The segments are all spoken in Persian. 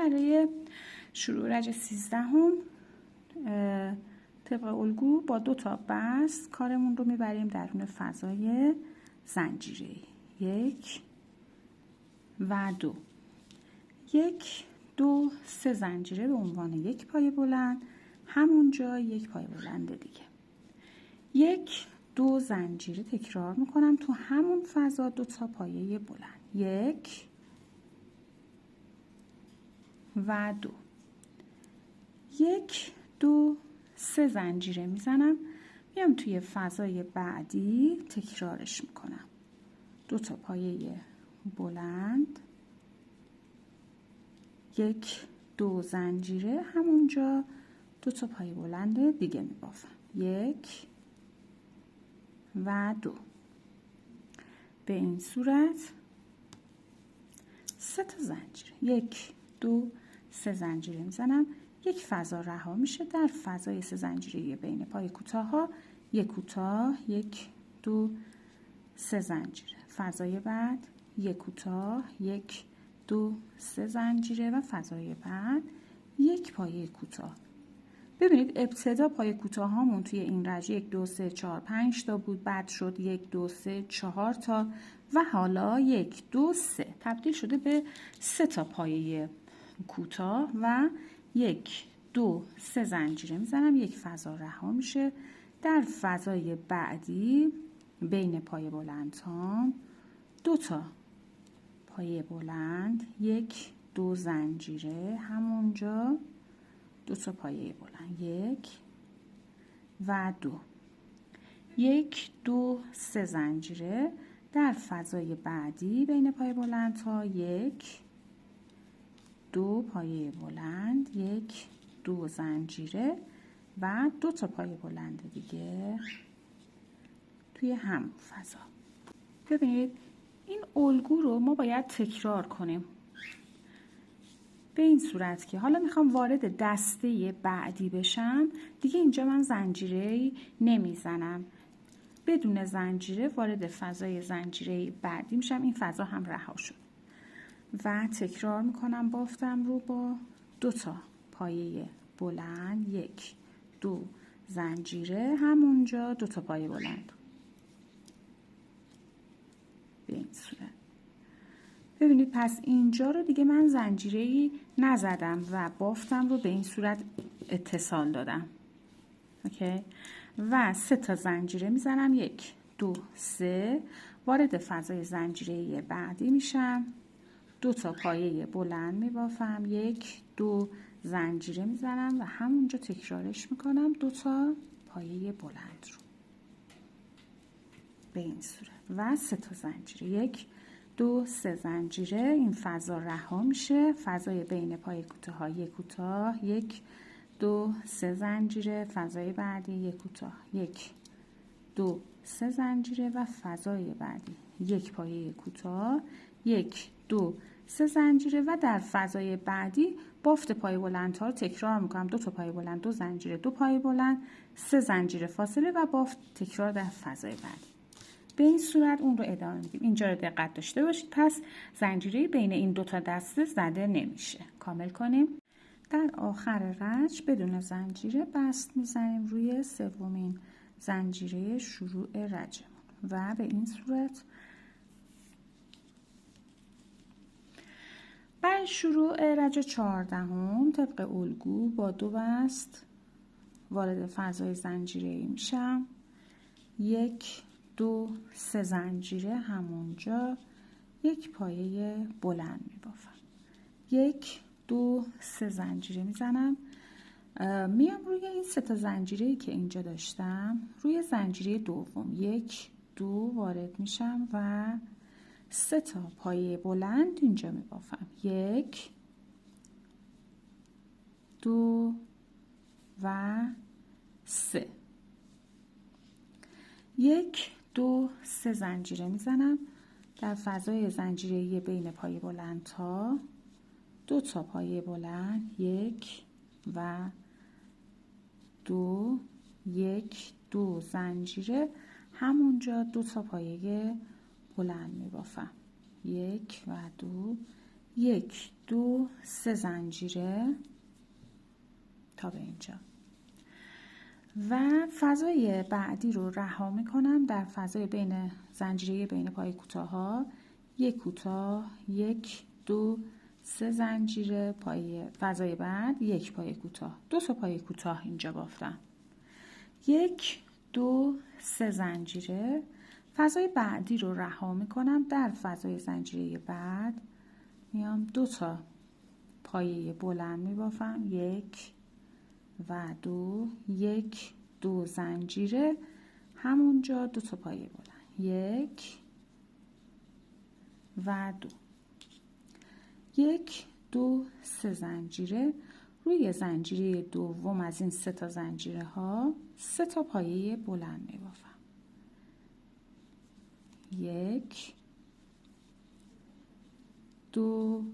برای شروع رج 13 طبق الگو با 2 تا بست کارمون رو میبریم درون فضای زنجیره‌ای. 1 و 2. 1 2 3 زنجیره به عنوان 1 پایه بلند، همونجا 1 پایه بلند دیگه. 1 2 زنجیره تکرار میکنم تو همون فضا 2 تا پایه بلند. 1 و 2. 1 2 3 زنجیره میزنم، میام توی فضای بعدی تکرارش میکنم. 2 تا پایه بلند، 1 2 زنجیره، همونجا 2 تا پایه بلند دیگه میبافم. 1 و 2. به این صورت 3 تا زنجیره، 1 2 3 زنجیره میزنم، یک فضا رها میشه. در فضای 3 زنجیره بین پای کوتاه ها 1 کوتاه، 1 2 3 زنجیره. فضای بعد 1 کوتاه، 1 2 3 زنجیره و فضای بعد 1 پایه کوتاه. ببینید ابتدا پایه کوتاه هامون توی این رج 1 2 3 4 5 تا بود، بعد شد 1 2 3 4 تا و حالا 1 2 3 تبدیل شده به 3 تا پایه کوتاه و 1 2 3 زنجیره میزنم، یک فضا رها میشه. در فضای بعدی بین پایه بلند ها 2 تا پایه بلند، 1 2 زنجیره، همونجا 2 تا پایه بلند، 1 و 2. 1 2 3 زنجیره. در فضای بعدی بین پایه بلند ها 1 2 پایه بلند، 1 2 زنجیره و 2 تا پایه بلند دیگه توی هم فضا. ببینید این الگو رو ما باید تکرار کنیم به این صورت که حالا میخوام وارد دسته بعدی بشم، دیگه اینجا من زنجیره نمیزنم، بدون زنجیره وارد فضای زنجیره بعدی میشم. این فضا هم رها شد و تکرار میکنم بافتم رو با 2 تا پایه بلند، 1 2 زنجیره، همونجا 2 تا پایه بلند به این صورت. ببینید پس اینجا رو دیگه من زنجیره‌ای نزدم و بافتم رو به این صورت اتصال دادم. اوکی؟ و 3 تا زنجیره میزنم، 1 2 3 وارد فضای زنجیره‌ای بعدی میشم، 2 تا پایه بلند میبافم، 1 2 زنجیره میزنم و همونجا تکرارش میکنم 2 تا پایه بلند رو به این صورت و 3 تا زنجیره، 1 2 3 زنجیره. این فضا رها میشه. فضای بین پای کوتاه ها 1 کوتاه، 1 2 3 زنجیره. فضای بعدی 1 کوتاه، 1 2 3 زنجیره و فضای بعدی 1 پایه کوتاه، 1 2 3 زنجیره و در فضای بعدی بافت پایه بلند ها رو تکرار میکنم. 2 تا پایه بلند، 2 زنجیره، 2 پایه بلند، 3 زنجیره فاصله و بافت تکرار در فضای بعدی. به این صورت اون رو ادامه میدیم. اینجا رو دقت داشته باشید. پس زنجیره بین این 2 تا دسته زده نمیشه. کامل کنیم. در آخر رج بدون زنجیره بست میزنیم روی سومین زنجیره شروع رجمون و به این صورت برای شروع رج 14 طبق الگو با 2 بست وارد فضای زنجیره‌ای میشم. 1 2 3 زنجیره، همونجا 1 پایه بلند میبافم. 1 2 3 زنجیره میزنم، میام روی این 3 تا زنجیره‌ای که اینجا داشتم روی زنجیره دوم 1 2 وارد میشم و 3 تا پایه بلند اینجا میبافم. 1 2 و 3. 1 2 3 زنجیره میزنم. در فضای زنجیره‌ای بین پایه بلند ها 2 تا پایه بلند، 1 و 2 1 2 زنجیره، همونجا 2 تا پایه بلند میبافم. 1 و 2 1 2 3 زنجیره تا به اینجا و فضای بعدی رو رها میکنم در فضای بین زنجیره بین پای کوتاه ها. یک کوتاه، 1 2 3 زنجیره، پای فضای بعد یک پای کوتاه، 2 تا پای کوتاه اینجا بافتم. 1 2 3 زنجیره. فضای بعدی رو رها میکنم در فضای زنجیره بعد میام 2 تا پایه بلند میبافم، 1 و 2 1 2 زنجیره، همونجا 2 تا پایه بلند، 1 و 2 1 2 3 زنجیره. روی زنجیره دوم از این 3 تا زنجیره ها 3 تا پایه بلند میبافم، 1 2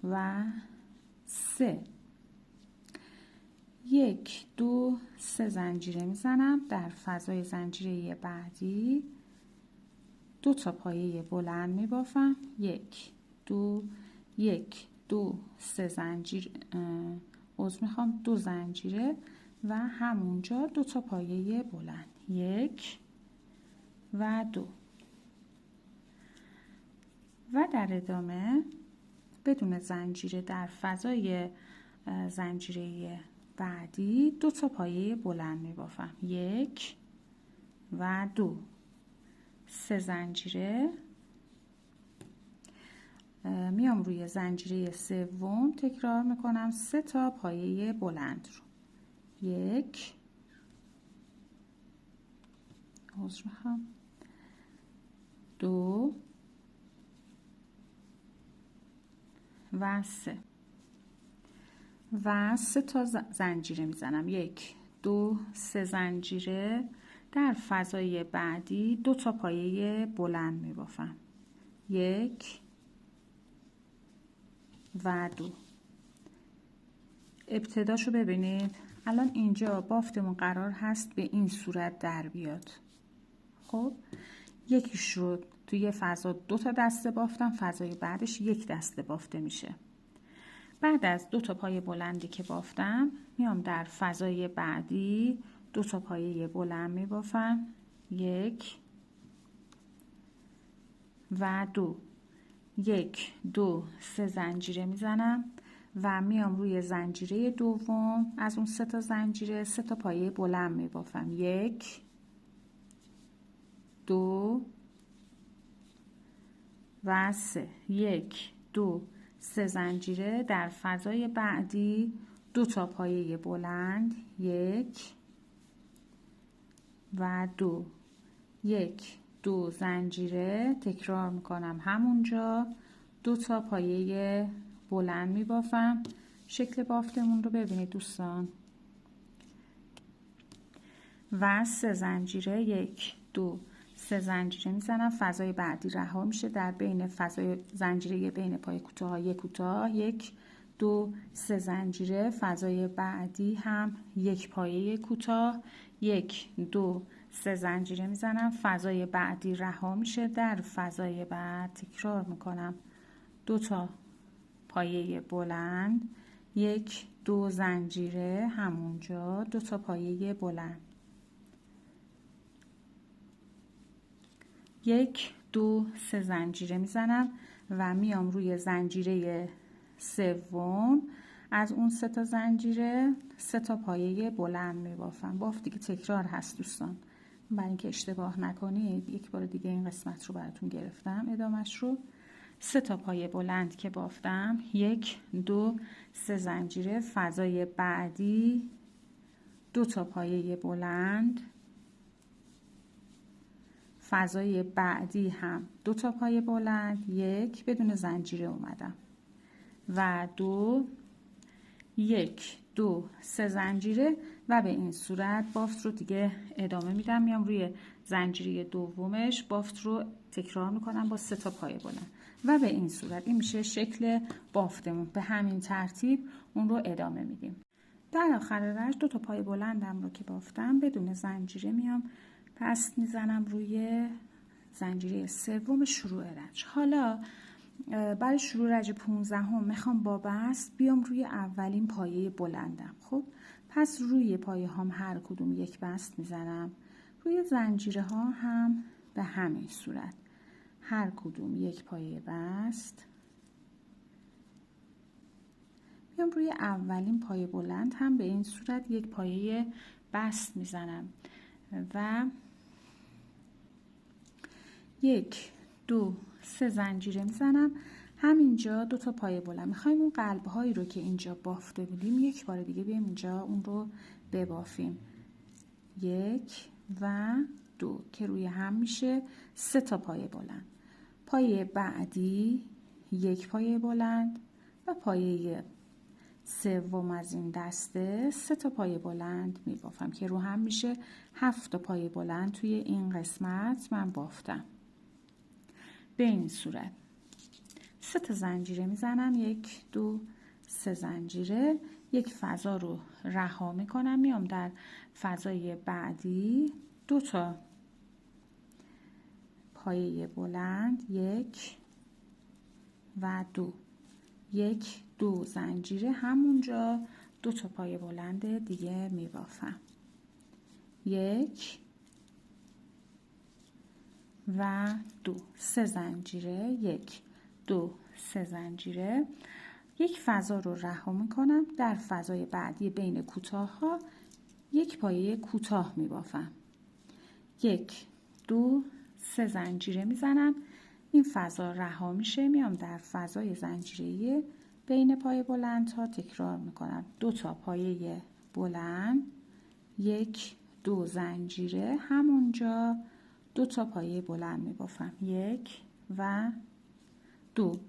و 3. 1 2 3 زنجیره میزنم در فضای زنجیره بعدی، 2 تا پایه بلند میبافم، 1 2 1 2 3 زنجیره، میخوام 2 زنجیره و همونجا 2 تا پایه بلند، 1 و 2 و در ادامه بدون زنجیره در فضای زنجیره بعدی 2 تا پایه بلند میبافم، 1 و 2 3 زنجیره. میام روی زنجیره سوم تکرار میکنم 3 تا پایه بلند رو، 1 2 و 3 و 3 تا زنجیره میزنم، 1 2 3 زنجیره در فضای بعدی 2 تا پایه بلند میبافم، 1 و 2. ابتداشو ببینید، الان اینجا بافتمون قرار هست به این صورت در بیاد. خب یکیش رو توی فضا 2 تا دسته بافتم، فضای بعدش 1 دسته بافته میشه. بعد از 2 تا پایه بلندی که بافتم میام در فضای بعدی 2 تا پایه بلند میبافم، 1 و 2 1 2 3 زنجیره میزنم و میام روی زنجیره دوم از اون 3 تا زنجیره 3 تا پایه بلند میبافم، 1 2 و 3 1 2 3 زنجیره در فضای بعدی 2 تا پایه بلند، 1 و 2 1 2 زنجیره تکرار میکنم همونجا 2 تا پایه بلند میبافم. شکل بافتمون رو ببینید دوستان و 3 زنجیره 1 2 3 زنجیره میزنم، فضای بعدی رها میشه در بین فضای زنجیره بین پای کوتاه یک کوتاه، 1 2 3 زنجیره، فضای بعدی هم یک پایه کوتاه، 1 2 3 زنجیره میزنم، فضای بعدی رها میشه در فضای بعد تکرار میکنم 2 تا پایه بلند، 1 2 زنجیره همونجا 2 تا پایه بلند، 1 2 3 زنجیره میزنم و میام روی زنجیره سوم از اون 3 تا زنجیره 3 تا پایه بلند میبافم. بافتی که تکرار هست دوستان، برای اینکه اشتباه نکنید یک بار دیگه این قسمت رو براتون گرفتم ادامش رو. 3 تا پایه بلند که بافتم، 1 2 3 زنجیره، فضای بعدی 2 تا پایه بلند، فضای بعدی هم 2 تا پایه بلند، 1 بدون زنجیره اومدم و 2 1 2 3 زنجیره و به این صورت بافت رو دیگه ادامه میدم. میام روی زنجیره دومش بافت رو تکرار میکنم با 3 تا پایه بلند و به این صورت این میشه شکل بافتمون. به همین ترتیب اون رو ادامه میدیم. در آخر رشت 2 تا پایه بلندم رو که بافتم بدون زنجیره میام دست میزنم روی زنجیره سوم شروع رنج. حالا برای شروع رج 15 میخوام با بست بیام روی اولین پایه بلندم. خب پس روی پایه هام هر کدوم یک بست میزنم، روی زنجیره ها هم به همین صورت هر کدوم یک پایه بست. بیام روی اولین پایه بلند هم به این صورت یک پایه بست میزنم و 1 2 3 زنجیره میزنم. همینجا 2 تا پایه بلند میخوایم اون قلب هایی رو که اینجا بافته بودیم یک بار دیگه بیایم اینجا اون رو ببافیم. 1 و 2 که روی هم میشه 3 تا پایه بلند. پایه بعدی یک پایه بلند و پایه سوم از این دسته 3 تا پایه بلند میبافم که رو هم میشه 7 تا پایه بلند توی این قسمت من بافتم. به این صورت 3 تا زنجیره میزنم، 1 2 3 زنجیره، یک فضا رو رها میکنم، میام در فضای بعدی 2 تا پایه بلند 1 و 2 1 2 زنجیره، همونجا 2 تا پایه بلند دیگه میبافم. 1 و 2 3 زنجیره، 1 2 3 زنجیره، یک فضا رو رها میکنم، در فضای بعدی بین کوتاه ها یک پایه کوتاه میبافم. 1 2 3 زنجیره میزنم، این فضا رها میشه، میام در فضای زنجیره بین پایه بلند ها تکرار میکنم. 2 تا پایه بلند، 1 2 زنجیره، همونجا 2 تا پایه بلند میبافم. 1 و 2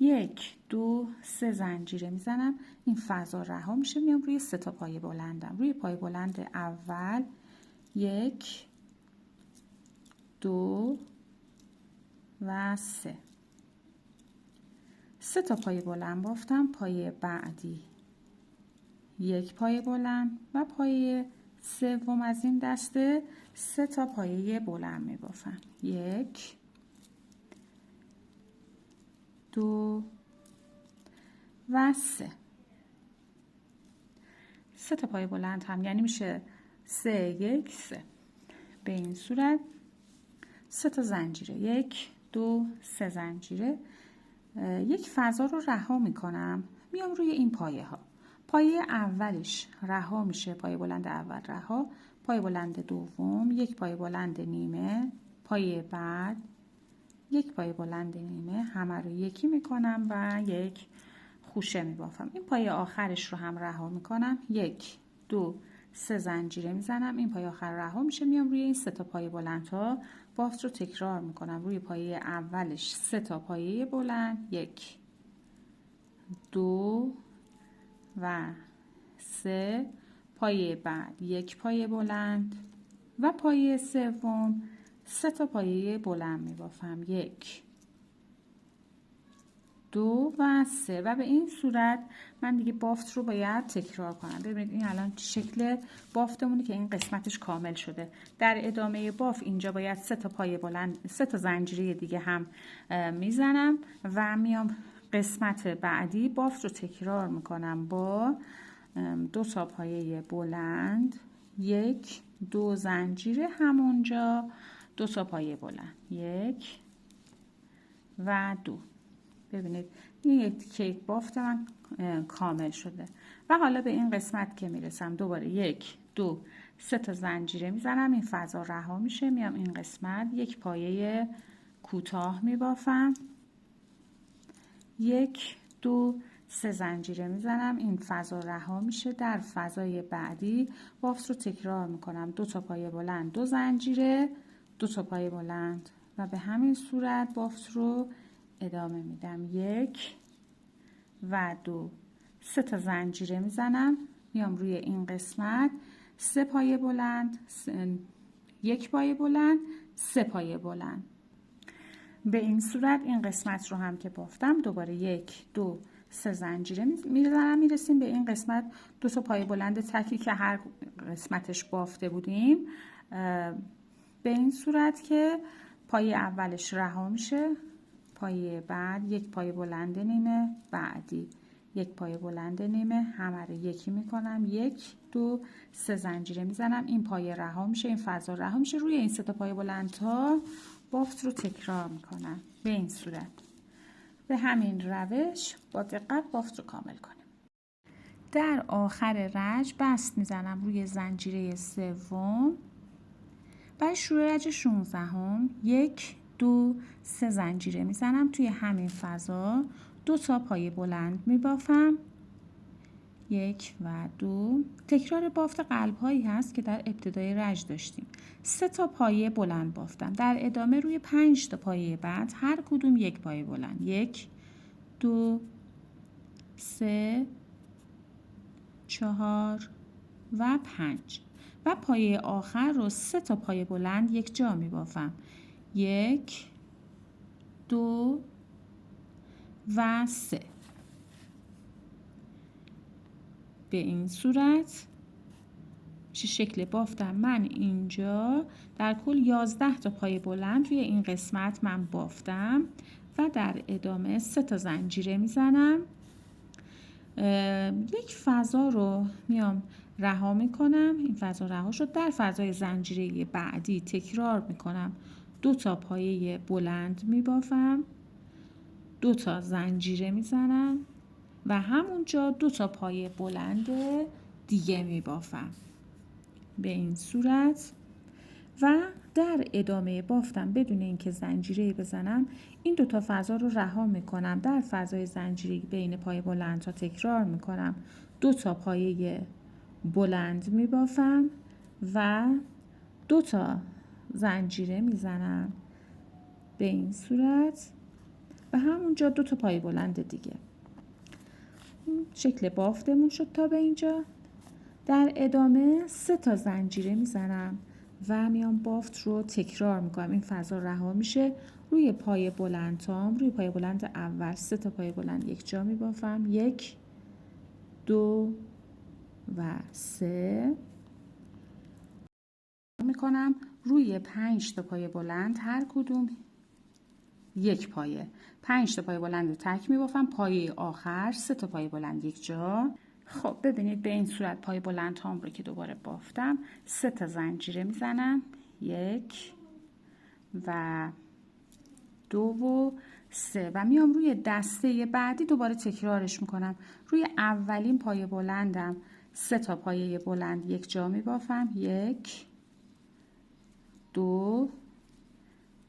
1 2 3 زنجیره میزنم، این فضا رها میشه، میام روی 3 تا پایه بلندم. روی پایه بلند اول 1 2 و 3 تا پایه بلند بافتم. پایه بعدی یک پایه بلند و پایه سوم از این دسته 3 تا پایه بلند می بافم. 1 2 و 3 تا پایه بلند هم یعنی میشه 3 1 3. به این صورت 3 تا زنجیره، 1 2 3 زنجیره، یک فضا رو رها میکنم، میام روی این پایه ها. پایه اولش رها میشه، پایه بلند اول رها، پایه بلند دوم یک پایه بلند نیمه، پایه بعد یک پایه بلند نیمه، همه رو یکی میکنم و یک خوشه میبافم. این پایه آخرش رو هم رها میکنم، 1 2 3 زنجیره میزنم، این پایه آخر رها میشه، میام روی این 3 تا پایه بلند ها بافت رو تکرار میکنم. روی پایه اولش 3 تا پایه بلند، 1 2 و 3، پایه بعد یک پایه بلند و پایه سوم 3 تا پایه بلند میبافم، 1 2 و 3. و به این صورت من دیگه بافت رو باید تکرار کنم. ببینید این الان شکل بافتمونه که این قسمتش کامل شده. در ادامه بافت اینجا باید 3 تا پایه بلند، 3 تا زنجیره دیگه هم میزنم و میام قسمت بعدی بافت رو تکرار میکنم با 2 تا پایه بلند، 1 2 زنجیره، همونجا 2 تا پایه بلند، 1 و 2. ببینید این یک کیک بافت من کامل شده. و حالا به این قسمت که میرسم دوباره 1 2 3 تا زنجیره میزنم، این فضا رها میشه، میام این قسمت یک پایه کوتاه میبافم، 1 2 3 زنجیره میزنم، این فضا رها میشه، در فضای بعدی بافت رو تکرار میکنم، 2 تا پایه بلند 2 زنجیره 2 تا پایه بلند و به همین صورت بافت رو ادامه میدم. 1 و 2 3 تا زنجیره میزنم، میام روی این قسمت 3 پایه بلند، 1 پایه بلند، 3 پایه بلند. به این صورت این قسمت رو هم که بافتم دوباره 1 2 3 زنجیره میزنم، میرسیم به این قسمت 2 تا پایه بلند تکی که هر قسمتش بافته بودیم. به این صورت که پایه اولش رها میشه، پایه بعد یک پایه بلند نیمه بعدی، یک پایه بلند نیمه، همه رو یکی میکنم، 1 2 3 زنجیره میزنم، این پایه رها میشه، این فضا رها میشه. روی این 3 تا پایه بلند ها بافت رو تکرار میکنم به این صورت. به همین روش با دقت بافت رو کامل کنیم. در آخر رج بست میزنم روی زنجیره سوم. برای شروع رج 16 هم 1 2 3 زنجیره میزنم، توی همین فضا 2 تا پایه بلند میبافم، 1 و 2. تکرار بافت قلب هایی هست که در ابتدای رج داشتیم. 3 تا پایه بلند بافتم، در ادامه روی 5 تا پایه بعد هر کدوم یک پایه بلند، 1 2 3 4 و 5 و پایه آخر رو 3 تا پایه بلند یک جا می بافم، 1 2 و 3. به این صورت میشه شکل بافتم. من اینجا در کل 11 تا پایه بلند روی این قسمت من بافتم و در ادامه 3 تا زنجیره میزنم. یک فضا رو میام رها میکنم، این فضا رها شد. در فضای زنجیره بعدی تکرار میکنم، 2 تا پایه بلند میبافم، 2 تا زنجیره میزنم و همونجا 2 تا پایه بلند دیگه میبافم به این صورت. و در ادامه بافتم بدون اینکه زنجیره بزنم این 2 تا فضا رو رها میکنم، در فضای زنجیره بین پایه بلند ها تکرار میکنم، 2 تا پایه بلند میبافم و 2 تا زنجیره میزنم به این صورت و همونجا 2 تا پایه بلند دیگه. شکل بافتمون شد تا به اینجا. در ادامه 3 تا زنجیره میزنم و میام بافت رو تکرار میکنم، این فضا رها میشه. روی پایه بلند روی پایه بلند اول 3 تا پایه بلند یک جا میبافم، 1 2 و 3 میکنم. روی 5 تا پایه بلند هر کدوم یک پایه، 5 تا پایه بلند رو تک میبافم، پایه آخر 3 تا پایه بلند یک جا. خب ببینید به این صورت پایه بلند هام رو که دوباره بافتم، 3 تا زنجیره میزنم، 1 و 2 و 3 و میام روی دسته بعدی دوباره تکرارش میکنم. روی اولین پایه بلندم 3 تا پایه بلند یک جا میبافم، 1 2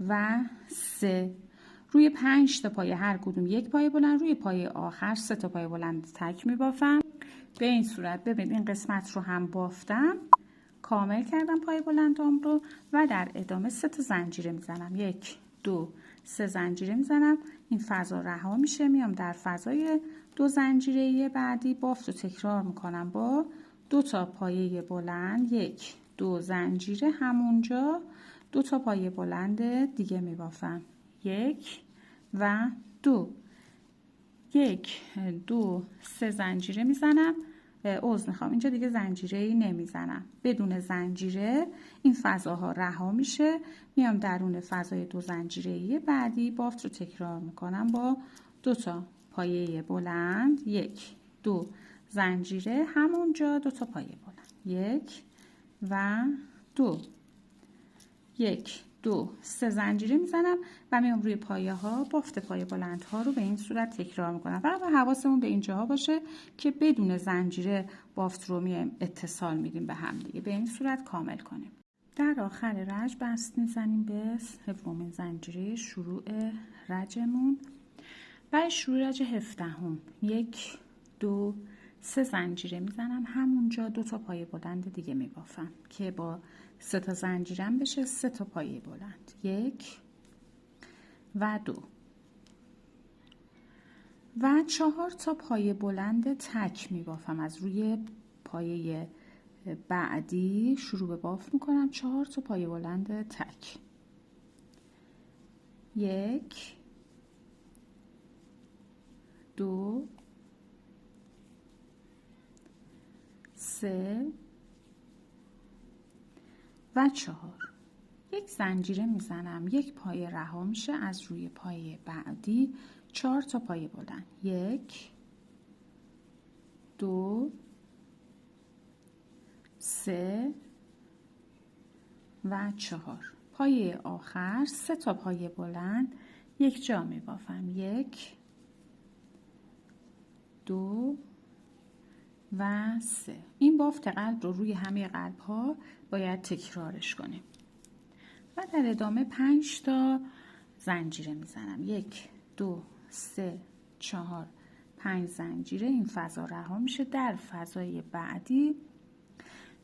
و 3. روی 5 تا پایه هر کدوم یک پایه بلند، روی پایه آخر 3 تا پایه بلند تک میبافم به این صورت. ببینید این قسمت رو هم بافتم، کامل کردم پایه بلندام رو و در ادامه 3 تا زنجیره میزنم، 1 2 3 زنجیره میزنم، این فضا رها میشه. میام در فضای 2 زنجیره بعدی بافت رو تکرار میکنم با 2 تا پایه بلند، 1 2 زنجیره، همونجا 2 تا پایه بلند دیگه میبافم، 1 و 2 1 2 3 زنجیره میزنم. عذر میخوام اینجا دیگه زنجیره نمیزنم، بدون زنجیره این فضاها رها میشه. میام درون فضای 2 زنجیره بعدی بافت رو تکرار میکنم با 2 تا پایه بلند، 1 2 زنجیره، همونجا 2 تا پایه بلند، 1 و 2 1 2 3 زنجیره میزنم و میام روی پایه ها بافت پایه بلند ها رو به این صورت تکرار میکنم. فقط حواسمون به اینجاها باشه که بدون زنجیره بافت رو میایم اتصال میدیم به هم دیگه، به این صورت کامل کنیم. در آخر رج بست میزنیم به سومین زنجیره شروع رجمون. برای شروع رج 17 هم 1 2 3 زنجیره میزنم، همونجا 2 تا پایه بلند دیگه میبافم که با 3 تا زنجیرم بشه 3 تا پایه بلند، 1 و 2 و 4 تا پایه بلند تک میبافم. از روی پایه بعدی شروع به بافت میکنم، 4 تا پایه بلند تک، 1 2 3 و 4. یک زنجیره میزنم، یک پایه رها میشه، از روی پایه بعدی 4 تا پایه بلند، 1 2 3 و 4. پایه آخر 3 تا پایه بلند یک جا می بافم، 1 2 و 3. این بافت قلب رو روی همه قلب ها باید تکرارش کنیم و در ادامه 5 تا زنجیره میزنم، 1 2 3 4 5 زنجیره. این فضا رها میشه. در فضای بعدی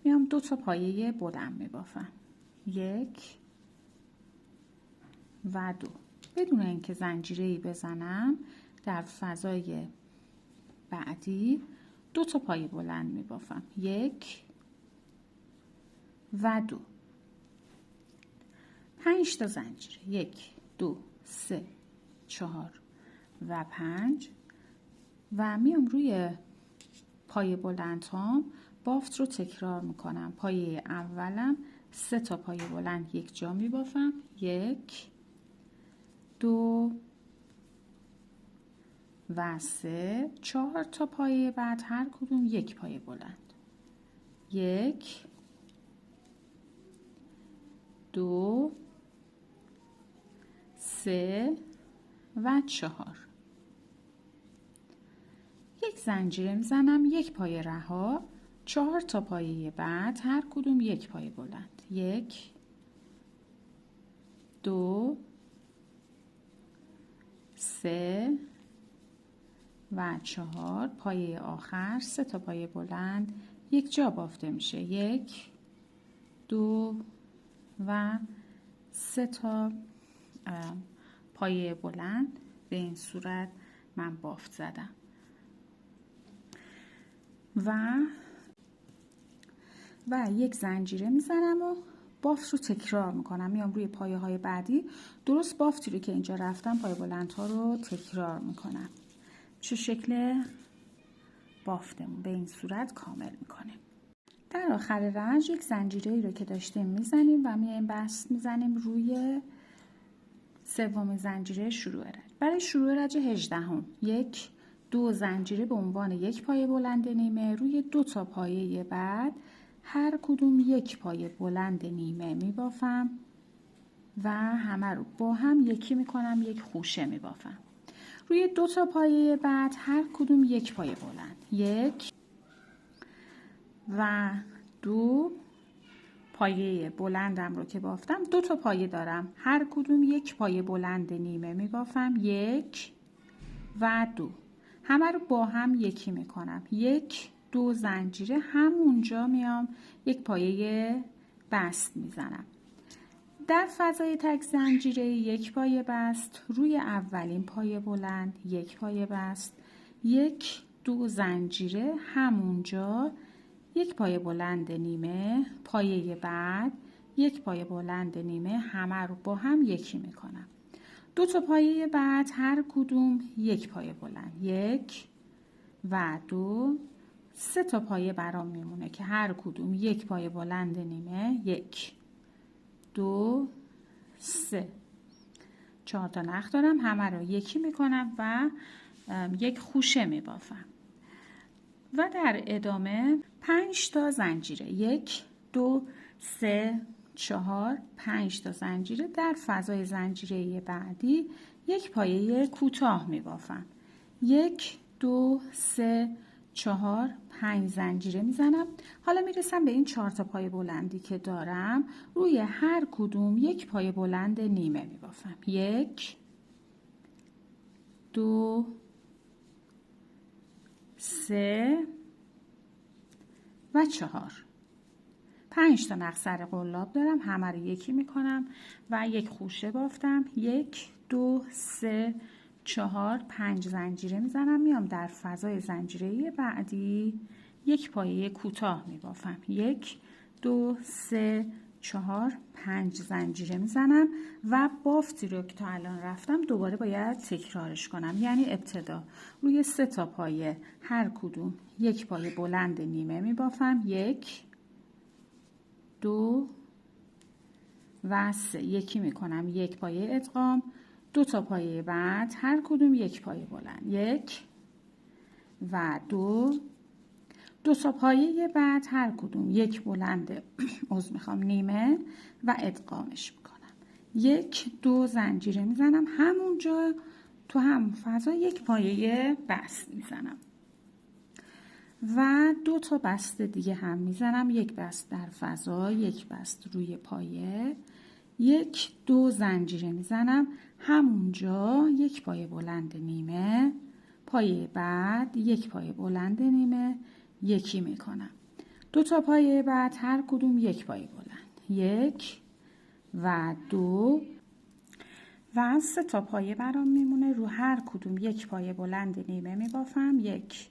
میام 2 تا پایه بلند میبافم، 1 و 2. بدون اینکه زنجیره‌ای بزنم در فضای بعدی 2 تا پایه بلند میبافم، 1 و 2. 5 تا زنجیره، 1 2 3 4 و 5 و میام روی پایه بلند هام بافت رو تکرار میکنم. پایه اولم 3 تا پایه بلند یک جا میبافم، 1 2 و 3. 4 تا پایه بعد هر کدوم یک پایه بلند، 1 2 3 و 4. یک زنجیره میزنم، یک پایه رها، 4 تا پایه بعد هر کدوم یک پایه بلند، 1 2 3 و 4. پایه آخر 3 تا پایه بلند یک جا بافته میشه، 1 2 و 3 تا پایه بلند. به این صورت من بافت زدم و یک زنجیره میزنم و بافت رو تکرار میکنم. میام روی پایه های بعدی درست بافتی رو که اینجا رفتم پایه بلند ها رو تکرار میکنم. چه شکل بافتمون به این صورت کامل میکنیم. در آخر رنج یک زنجیره ای رو که داشتیم میزنیم و میایم بست میزنیم روی سومین زنجیره شروع رنج. برای شروع رنج 18 هم 1 2 زنجیره به عنوان یک پایه بلند نیمه روی 2 تا پایه بعد هر کدوم یک پایه بلند نیمه میبافم و همه رو با هم یکی میکنم، یک خوشه میبافم. روی 2 تا پایه بعد هر کدوم یک پایه بلند، 1 و 2. پایه بلندم رو که بافتم 2 تا پایه دارم، هر کدوم یک پایه بلند نیمه میبافم، 1 و 2. همه رو با هم یکی میکنم، 1 2 زنجیره همونجا میام یک پایه بست میزنم. در فضای تک زنجیره یک پایه بست روی اولین پایه بلند، یک پایه بست، 1 2 زنجیره همونجا یک پایه بلند نیمه، پایه بعد یک پایه بلند نیمه، همه رو با هم یکی میکنم. 2 تا پایه بعد هر کدوم یک پایه بلند، 1 و 2. 3 تا پایه برام میمونه که هر کدوم یک پایه بلند نیمه، 1 2 3. 4 تا نخ دارم، همه رو یکی میکنم و یک خوشه میبافم و در ادامه 5 تا زنجیره، 1 2 3 4 5 تا زنجیره. در فضای زنجیره بعدی یک پایه کوتاه میبافم، 1 2 3 4 5 زنجیره میزنم. حالا میرسم به این 4 تا پایه بلندی که دارم، روی هر کدوم یک پایه بلند نیمه میبافم، 1 2 3 و 4. 5 تا نخ سر قلاب دارم، همه رو یکی میکنم و یک خوشه بافتم، 1 2 3 4 5 زنجیره میزنم. میام در فضای زنجیره بعدی یک پایه کوتاه میبافم، 1 2 3 4 5 زنجیره میزنم و بافتی رو که تا الان رفتم دوباره باید تکرارش کنم. یعنی ابتدا روی 3 تا پایه هر کدوم یک پایه بلند نیمه میبافم، 1 2 و 3. یکی میکنم یک پایه ادغام، 2 تا پایه بعد هر کدوم یک پایه بلند، 1 و 2. 2 تا پایه بعد هر کدوم یک بلند نیمه و ادغامش میکنم. 1 2 زنجیره میزنم، همونجا تو هم فضا یک پایه بست میزنم و 2 تا بست دیگه هم میزنم، یک بست در فضا، یک بست روی پایه. 1 2 زنجیره میزنم، همونجا یک پایه بلند نیمه، پایه بعد یک پایه بلند نیمه، یکی میکنم. 2 تا پایه بعد هر کدوم یک پایه بلند، 1 و 2 و 3 تا پایه برام میمونه. رو هر کدوم یک پایه بلند نیمه میبافم، 1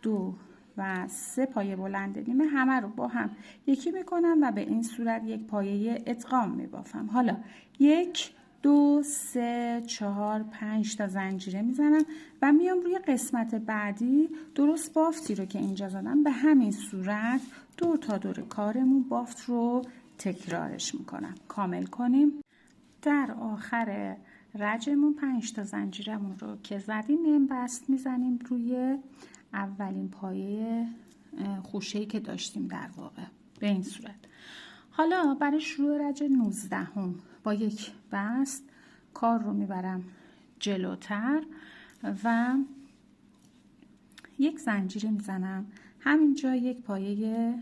2 و 3 پایه بلند نیمه همه رو با هم یکی میکنم و به این صورت یک پایه ادغام میبافم. حالا 1 2 3 4 5 تا زنجیره میزنم و میام روی قسمت بعدی درست بافتی رو که اینجا زدم به همین صورت دور تا دور کارمون بافت رو تکرارش میکنم. کامل کنیم. در آخر رجمون 5 تا زنجیرمون رو که زدیم میایم بست میزنیم روی اولین پایه خوشه‌ای که داشتیم در واقع به این صورت. حالا برای شروع رج 19 با یک بست کار رو میبرم جلوتر و یک زنجیره میزنم، همینجا یک پایه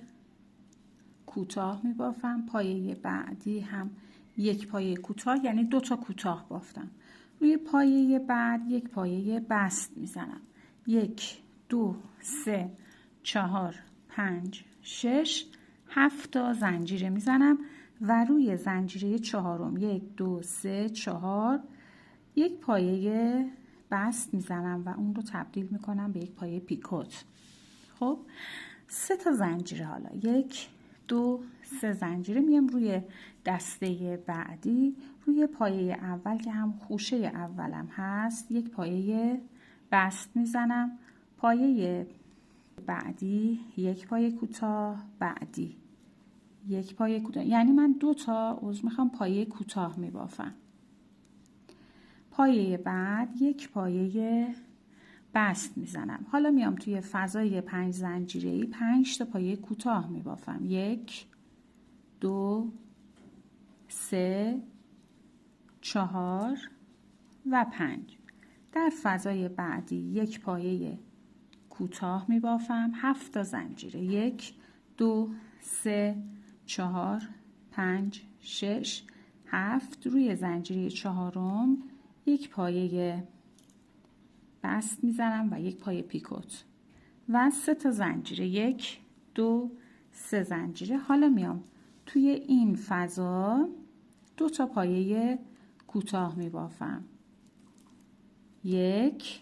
کوتاه میبافم، پایه بعدی هم یک پایه کوتاه، یعنی 2 تا کوتاه بافتم. روی پایه بعد یک پایه بست میزنم، 1 2 3 4 5 6 7 تا زنجیره میزنم و روی زنجیره چهارم 1 2 3 4 یک پایه بست میزنم و اون رو تبدیل میکنم به یک پایه پیکوت. خب 3 تا زنجیره، حالا 1 2 3 زنجیره میام روی دسته بعدی، روی پایه اول که هم خوشه اولم هست یک پایه بست میزنم، پایه بعدی یک پایه کوتاه، بعدی یک پایه کوتاه، یعنی من 2 تا پایه کوتاه میبافم. پایه بعد یک پایه بست میزنم. حالا میام توی فضای 5 زنجیره‌ای 5 تا پایه کوتاه میبافم، 1 2 3 4 و 5. در فضای بعدی یک پایه کوتاه میبافم، 7 تا زنجیره، 1 2 3 4 5 6 7. روی زنجیره چهارم یک پایه بست میزنم و یک پایه پیکوت و 3 تا زنجیره، 1 2 3 زنجیره. حالا میام توی این فضا 2 تا پایه کوتاه میبافم، 1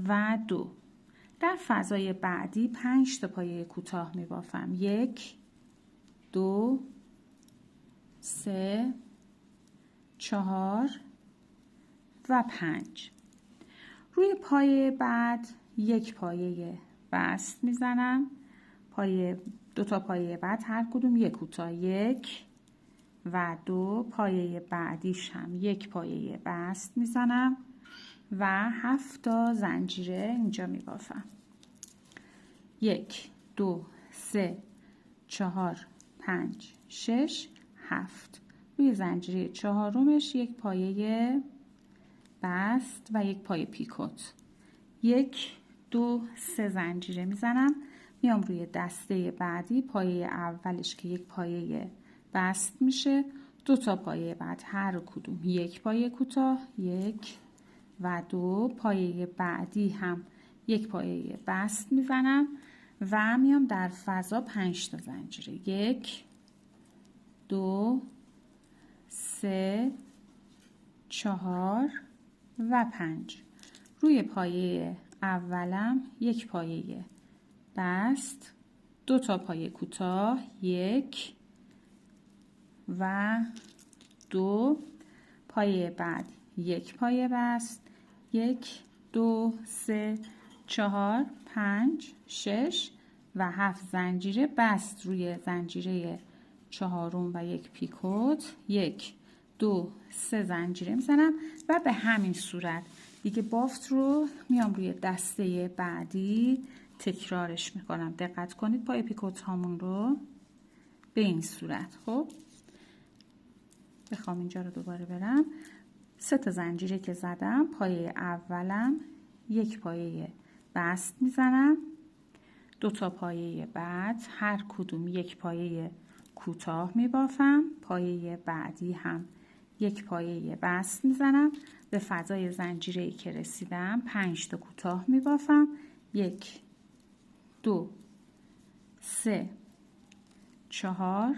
و 2. در فضای بعدی 5 تا پایه کوتاه میبافم، 1 2 3 4 و 5. روی پایه بعد یک پایه بست میزنم، 2 تا پایه بعد هر کدوم یک کوتاه، 1 و 2. پایه بعدیش هم یک پایه بست میزنم و 7 تا زنجیره اینجا میبافم، 1 2 3 4 5 6 7. روی زنجیره چهارمش یک پایه بست و یک پایه پیکوت، 1 2 3 زنجیره میزنم، میام روی دسته بعدی پایه اولش که یک پایه بست میشه، 2 تا پایه بعد هر کدوم یک پایه کوتاه، 1 و 2. پایه بعدی هم یک پایه بست میزنم و میام در فضا 5 تا زنجیره، 1 2 3 4 و 5. روی پایه اولم یک پایه بست، 2 تا پایه کوتاه، 1 و 2. پایه بعد یک پایه بست، 1 2 3 4 5 6 و 7 زنجیره بست روی زنجیره چهارم و یک پیکوت، 1 2 3 زنجیره میزنم و به همین صورت دیگه بافت رو میام روی دسته بعدی تکرارش میکنم. دقت کنید پای پیکوت هامون رو به این صورت. خب بخوام اینجا رو دوباره برم، 3 تا زنجیره که زدم، پایه اولم 1 پایه بست میزنم، 2 تا پایه بعد هر کدوم 1 پایه کوتاه میبافم، پایه بعدی هم 1 پایه بست میزنم، به فضای زنجیره‌ای که رسیدم 5 تا کوتاه میبافم، 1 2 3 4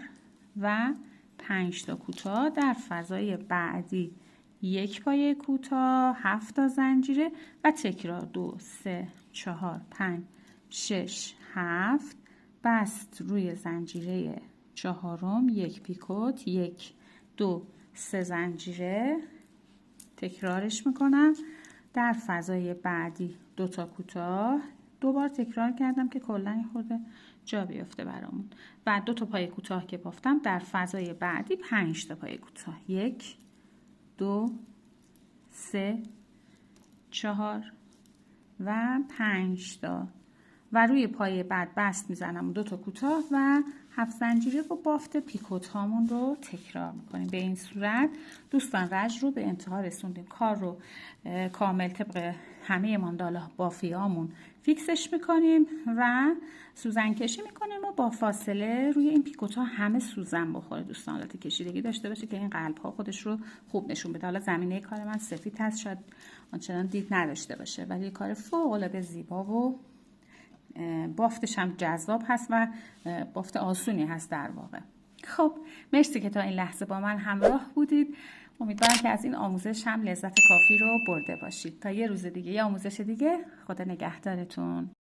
و 5 تا کوتاه. در فضای بعدی 1 پایه کوتاه، 7 تا زنجیره و تکرار 2 3 4 5 6 7 بست روی زنجیره چهارم، 1 پیکوت، 1 2 3 زنجیره تکرارش میکنم. در فضای بعدی 2 تا کوتاه، 2 بار تکرار کردم که کلا خورده جا بیفته برامون و 2 تا پای کوتاه که بافتم. در فضای بعدی 5 تا پای کوتاه، 1 2 3 4 و 5 تا و روی پای بعد بست میزنم 2 تا کوتاه و 7 زنجیره با بافت پیکوت هامون رو تکرار میکنیم. به این صورت دوستان رج رو به انتها رسوندیم. کار رو کامل طبق همه ماندالا بافی هامون فیکسش میکنیم و سوزن کشی میکنیم و با فاصله روی این پیکوت ها همه سوزن بخوره. دوستان حالت کشیدگی داشته باشه که این قلب ها خودش رو خوب نشون بده. حالا زمینه کار من سفید هست، شاید آنچنان دید نداشته باشه، ولی کار فوق العاده زیبا و بافتش هم جذاب هست و بافت آسونی هست در واقع. خب مرسی که تا این لحظه با من همراه بودید. امیدوارم که از این آموزش هم لذت کافی رو برده باشید. تا یه روز دیگه، یه آموزش دیگه. خدا نگهدارتون.